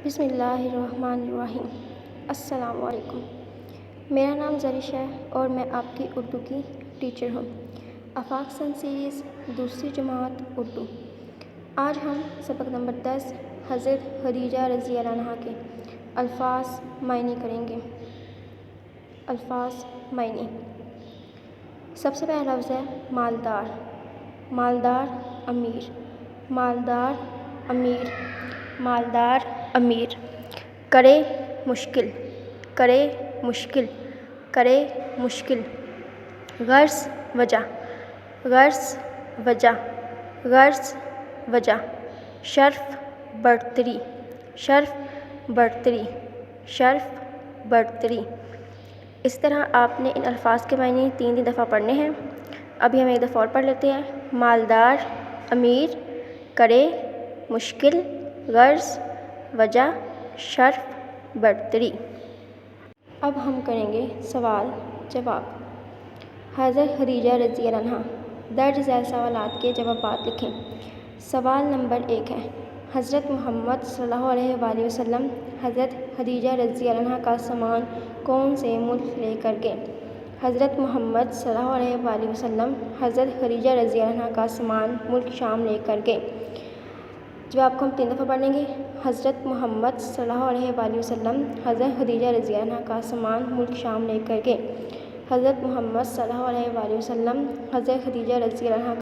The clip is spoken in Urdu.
بسم اللہ الرحمن الرحیم۔ السلام علیکم۔ میرا نام زرش ہے اور میں آپ کی اردو کی ٹیچر ہوں۔ آفاق سن سیریز دوسری جماعت اردو۔ آج ہم سبق نمبر 10 حضرت خدیجہ رضی اللہ عنہا کے الفاظ معنی کریں گے۔ الفاظ معنی۔ سب سے پہلا لفظ ہے مالدار۔ مالدار امیر، مالدار امیر، مالدار امیر۔ کرے مشکل، کرے مشکل، کرے مشکل۔ غرض وجہ، غرض وجہ، غرض وجہ۔ شرف برتری، شرف برتری، شرف برتری۔ اس طرح آپ نے ان الفاظ کے معنی 3 دفعہ پڑھنے ہیں۔ ابھی ہم ایک دفعہ اور پڑھ لیتے ہیں۔ مالدار امیر، کرے مشکل، غرض وجہ، شرف برتری۔ اب ہم کریں گے سوال جواب۔ حضرت خدیجہ رضی اللہ عنہا درج ذیل سوالات کے جوابات لکھیں۔ سوال نمبر 1 ہے، حضرت محمد صلی اللہ علیہ وآلہ وسلم حضرت خدیجہ رضی اللہ عنہا کا سامان کون سے ملک لے کر گئے؟ حضرت محمد صلی اللہ علیہ وآلہ وسلم حضرت خدیجہ رضی اللہ عنہا کا سامان ملک شام لے کر گئے۔ جواب کو ہم 3 دفعہ پڑھیں گے۔ حضرت محمد صلی اللہ علیہ وآلہ وسلم حضرت خدیجہ رضی اللہ عنہا کا سامان ملک شام لے کر گئے۔ حضرت محمد صلی اللہ علیہ وآلہ وسلم حضرت خدیجہ رضی اللہ عنہا